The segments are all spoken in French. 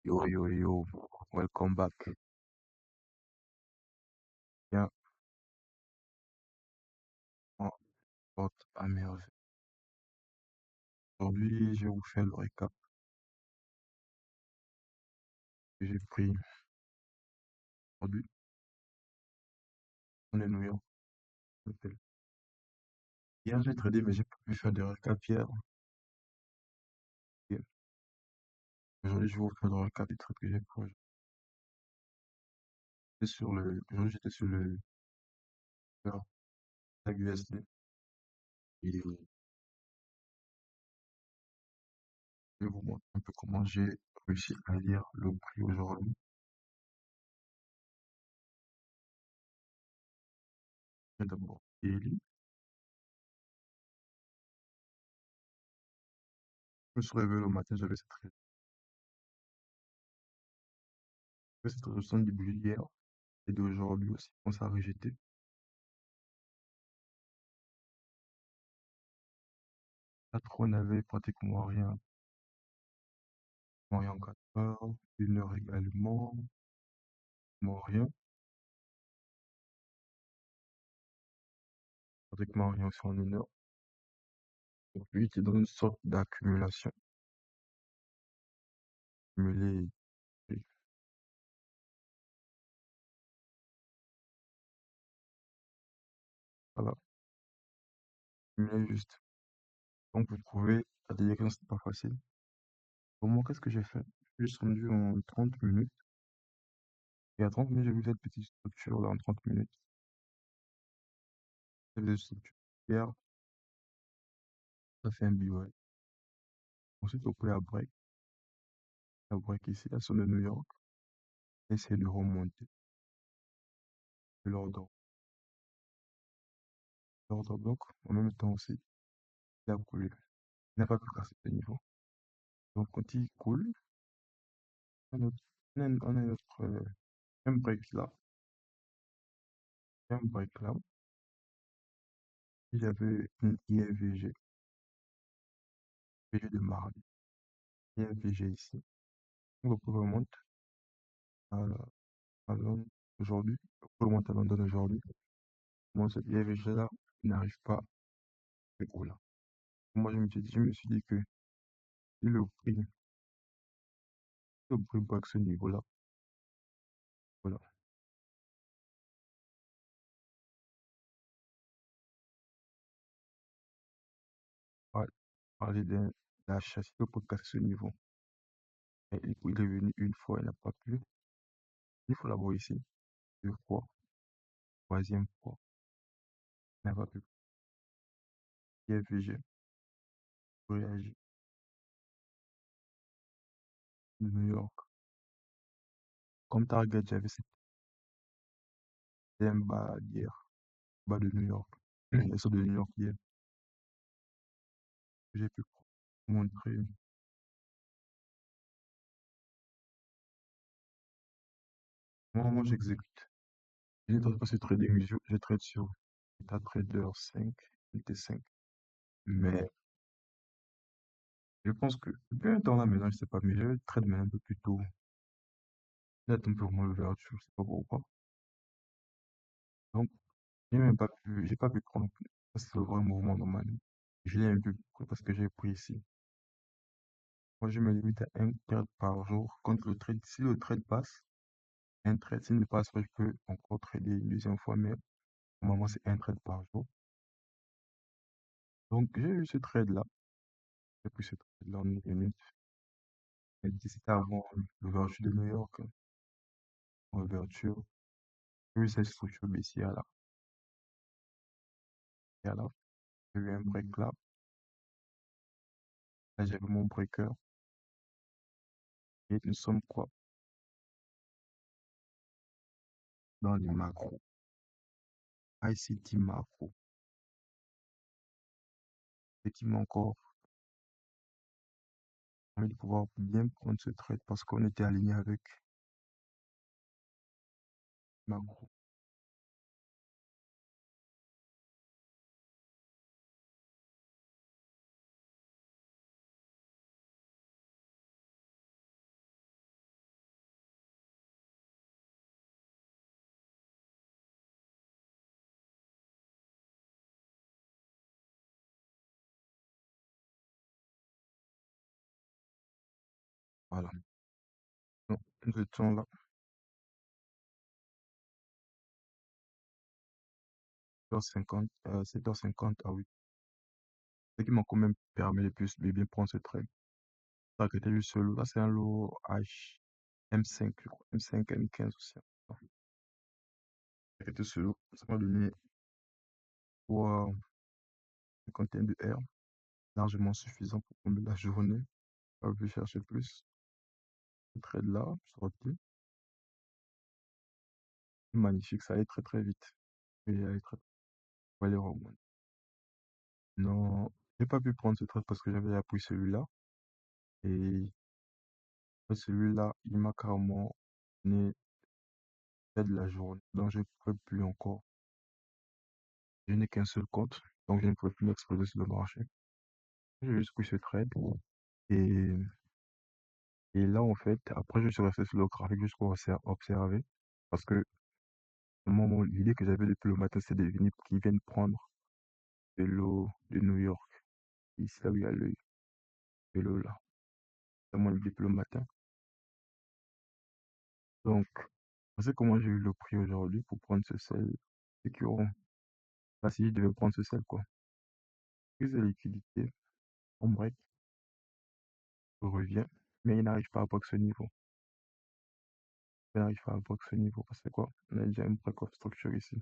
Yo, yo, yo, welcome back. Bien, on porte à merveille. Aujourd'hui, je vais vous faire le récap que j'ai pris aujourd'hui. On est New York, je m'appelle. Hier, j'ai tradé, mais j'ai pas pu faire de récap hier. Et aujourd'hui, je vais vous faire le récap des trades que j'ai pris. Aujourd'hui, j'étais sur le tag USD. Et je vais vous montrer un peu comment j'ai réussi à lire le prix aujourd'hui. Et d'abord, daily. Je me suis réveillé le matin, j'avais cette résistance début hier et d'aujourd'hui aussi. On s'est rejeté. Pas trop, on n'avait pratiquement rien en 4 heures, 1 heure également, rien, pratiquement rien aussi en 1 heure. Donc lui, était dans une sorte d'accumulation, accumulé, et voilà, accumulé juste. Donc vous trouvez, la direction, c'est pas facile. Pour moi, qu'est-ce que j'ai fait? J'ai juste rendu en 30 minutes, et à 30 minutes, j'ai vu cette petite structure là en 30 minutes. Cette petite structure. Hier, ça fait un BY. Ensuite, au prix à break, la break ici, la zone de New York, essayer de remonter de l'ordre. L'ordre bloc, en même temps aussi, il a coulé. Il n'a pas pu casser ce niveau. Donc quand il coule, on a notre un break là. Il y avait une INVG, VG de mardi, INVG ici. Donc le cours remonte à, à Londres aujourd'hui. Le cours remonte à London aujourd'hui. Moi, cette INVG là n'arrive pas à ce cours là. Moi, je me suis dit que si le prix break ce niveau là, voilà. On va parler d'un châssis pour casser ce niveau. Et il est venu une fois, il n'a pas pu. Il faut l'avoir ici, 2 fois, troisième fois, il n'a pas pu. INVG, réagit de New York. Comme target, j'avais cette un bas d'hier, bas de New York. Les sauts de New York hier, que j'ai pu montrer. Moi, j'exécute. Je ne traite pas sur trading, je trade sur MetaTrader 5, MT5. Mais je pense que depuis un temps là maintenant, je sais pas, mais je trade maintenant un peu plus tôt. Là, un peu moins l'ouverture, je sais pas pourquoi. Donc, j'ai pas pu prendre parce que c'est le vrai mouvement normal. Je l'ai un peu pris parce que j'ai pris ici. Moi, je me limite à un trade par jour. Quand le trade, si le trade passe, un trade, s'il ne passe pas, je peux encore trader une deuxième fois, mais normalement, c'est un trade par jour. Donc, j'ai eu ce trade-là. J'ai pris ce trade-là en 1 minute. Et c'était avant l'ouverture de New York, en ouverture. J'ai eu cette structure baissière-là. Et là, j'ai eu un break là. Là, j'avais mon breaker. Et nous sommes quoi? Dans les macros. ICT macro. Ce qui m'a encore permis de pouvoir bien prendre ce trade parce qu'on était aligné avec macro. Voilà. Donc, nous étions là, 7h50, 7h50 à 8. Ce qui m'a quand même permis de bien prendre ce train. Ça qui était juste là, c'est un lot H, M5, je crois, M5, M15 aussi. Ça qui était ce lot, ça m'a donné pour une quinzaine de R, largement suffisant pour combler la journée. Pas pu chercher plus. Ce train là, je suis sorti. Magnifique, ça allait très très vite. Et allait très pour aller remonter. Non, j'ai pas pu prendre ce train parce que j'avais appris celui-là. Et celui-là, il m'a carrément donné de la journée. Donc je ne pouvais plus encore. Je n'ai qu'un seul compte. Donc je ne pouvais plus m'exposer sur le marché. J'ai juste pris ce trade. Et, et là, en fait, après, je suis resté sur le graphique juste pour observer. Parce que l'idée que j'avais depuis le matin, c'est de venir qu'ils viennent prendre de l'eau de New York. Ici, là où il y a le de l'eau là. C'est mon idée depuis le matin. Donc, vous savez comment j'ai eu le prix aujourd'hui pour prendre ce sel. C'est qu'ils auront. Bah, si je devais prendre ce sel, quoi. Prise de liquidité, on break, on revient, mais il n'arrive pas à break ce niveau. Il n'arrive pas à break ce niveau. Parce que quoi? On a déjà une break of structure ici.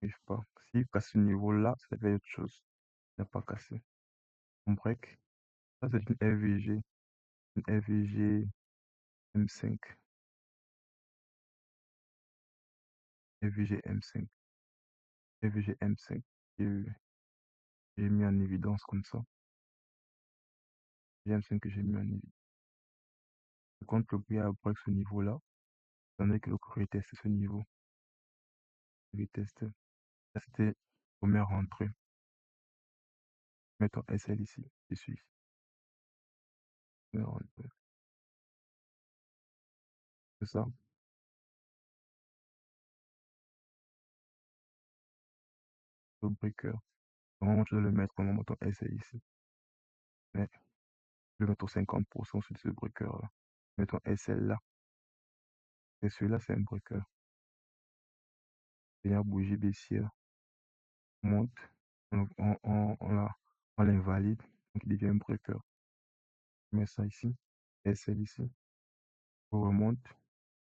Il n'arrive pas. S'il casse ce niveau-là, ça fait autre chose. Il n'a pas cassé. On break. Ça, c'est une RVG. Une RVG M5. RVG M5. RVG M5. Que j'ai mis en évidence comme ça. J'ai M5 que j'ai mis en évidence. Quand le prix a break ce niveau-là, étant donné que le courrier testé ce niveau, il teste. Ça, c'était première rentrée. Mettons SL ici. Je suis ici. Première rentrée. C'est ça. Le breaker. Normalement, tu dois le mettre comme mettons SL ici. Mais je vais mettre au 50% sur ce breaker-là. Mettons SL là. Et celui-là, c'est un breaker. Dernière bougie baissière. Monte. Donc, on l'invalide. Donc, il devient un breaker. Je mets ça ici. SL ici. On remonte.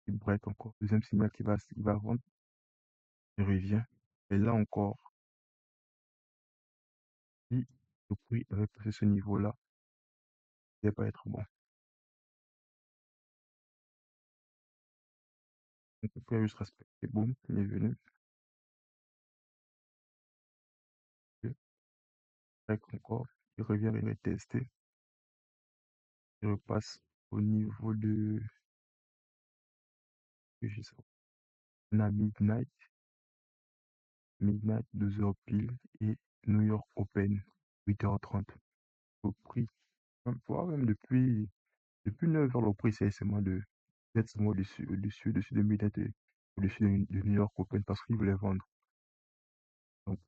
Il break encore. Deuxième signal qui va vendre. Il revient. Et là encore, si le prix avait passé ce niveau-là, il ne va pas être bon. Donc, le prix a juste respecté. Boum, il est venu. Il break encore. Il revient, il est testé. Il repasse au niveau de, je sais pas, on a Midnight 2h pile et New York Open 8h30. Au prix, voire même depuis 9h, le prix c'est seulement d'être seulement au-dessus de Midnight et au-dessus de New York Open parce qu'il voulait vendre. Donc,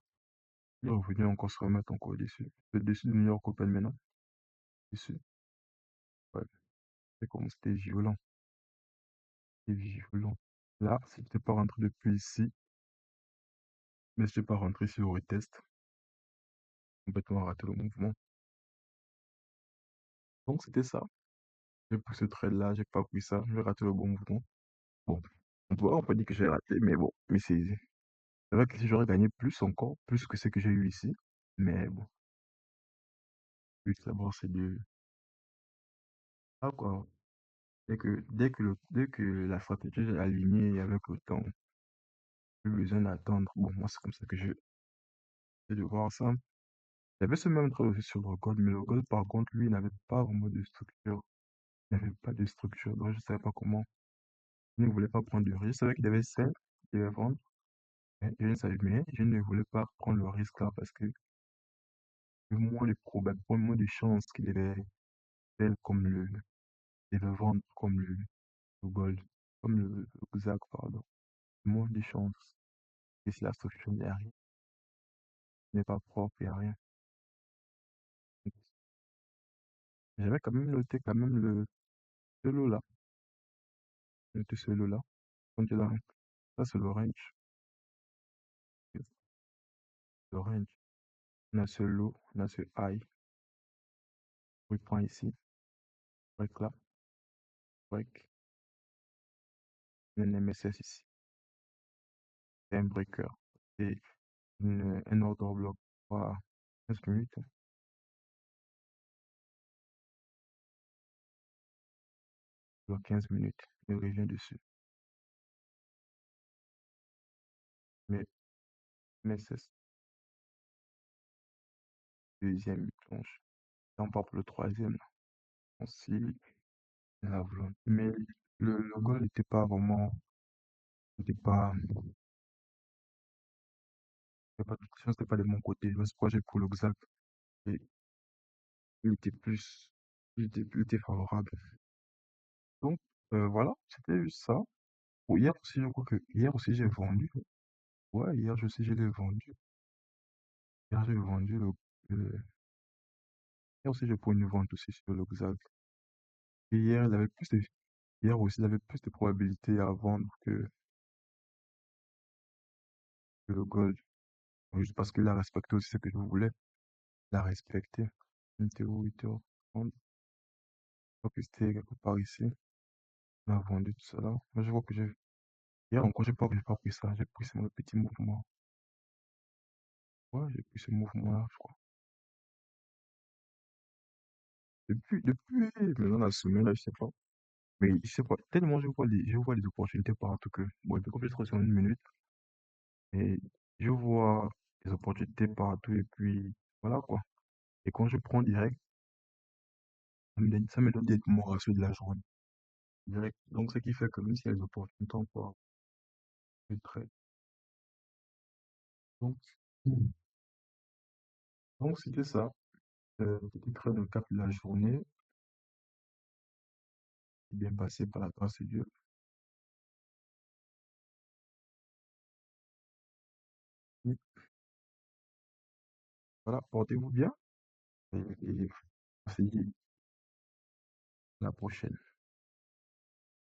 il est revenu encore se remettre encore au-dessus. Au-dessus de New York Open maintenant. Dessus. Ouais, c'est comme c'était violent. C'était violent. Là, si tu n'es pas rentré depuis ici, mais si tu n'es pas rentré sur le retest, complètement raté le mouvement. Donc c'était ça. J'ai pris ce trade-là, j'ai pas pris ça, j'ai raté le bon mouvement. Bon, on peut dire que j'ai raté, mais bon, mais c'est vrai que si j'aurais gagné plus encore, plus que ce que j'ai eu ici, mais bon, plus d'abord c'est de ah quoi. Dès que la stratégie est alignée avec le temps, plus besoin d'attendre. Bon, moi c'est comme ça que je vais de voir ça. Il y avait ce même trade aussi sur le gold, mais le gold par contre, lui, n'avait pas vraiment de structure. Il n'avait pas de structure, donc je ne savais pas comment. Il ne voulait pas prendre de risque. Je savais qu'il avait celle, qu'il devait vendre. Mais je ne voulais pas prendre le risque là parce que le moins de problèmes, le moins de chances qu'il avait tel comme il devait vendre comme le gold, comme le Xac, pardon. Le moins de chances. Et si la structure n'est rien, n'est pas propre, il n'y a rien. J'avais quand même noté quand même celui-là. Noté celui-là. Quand tu es dans, ça c'est l'orange. L'orange. On a ce lot, on a ce high. On prend ici. Break là. Break. On a un MSS ici. C'est un breaker. Et un order block. Voilà. 15 minutes. Bloc 15 minutes. Je reviens dessus. Mais MSS. Deuxième planche. On part pour le troisième. Là. On scie la volonté. Mais le goal n'était pas vraiment. N'était pas, c'était pas de mon côté. Le projet pour le XAC. Et il était plus. Il était favorable. Donc, voilà. C'était juste ça. Bon, hier aussi, je crois que. Hier aussi, j'ai vendu. Ouais, hier, je sais, je l'ai vendu. Hier, j'ai vendu hier aussi, j'ai pris une vente aussi sur le XAC. Et hier, hier aussi, il avait plus de probabilités à vendre que le gold. Juste parce qu'il a respecté aussi ce que je voulais. Il a respecté. 1 €, 8 €. Je crois que c'était quelque part ici. On a vendu tout ça là. Moi, je vois que j'ai. Hier encore, je crois que j'ai pas pris ça. J'ai pris ce petit mouvement. Ouais, j'ai pris ce mouvement-là, je crois. Depuis, maintenant la semaine, là, je sais pas. Mais je sais pas. Tellement je vois les opportunités partout que. Bon, et puis comme je trouve sur 1 minute, et je vois les opportunités partout et puis voilà quoi. Et quand je prends direct, ça me donne mon ratio de la journée. Direct. Donc, ce qui fait que même s'il y a des opportunités encore, je trade. Donc, mm. Donc c'était ça. Petit trade de cap de la journée, bien passé par la grâce de Dieu. Et voilà, portez-vous bien et on se dit à la prochaine.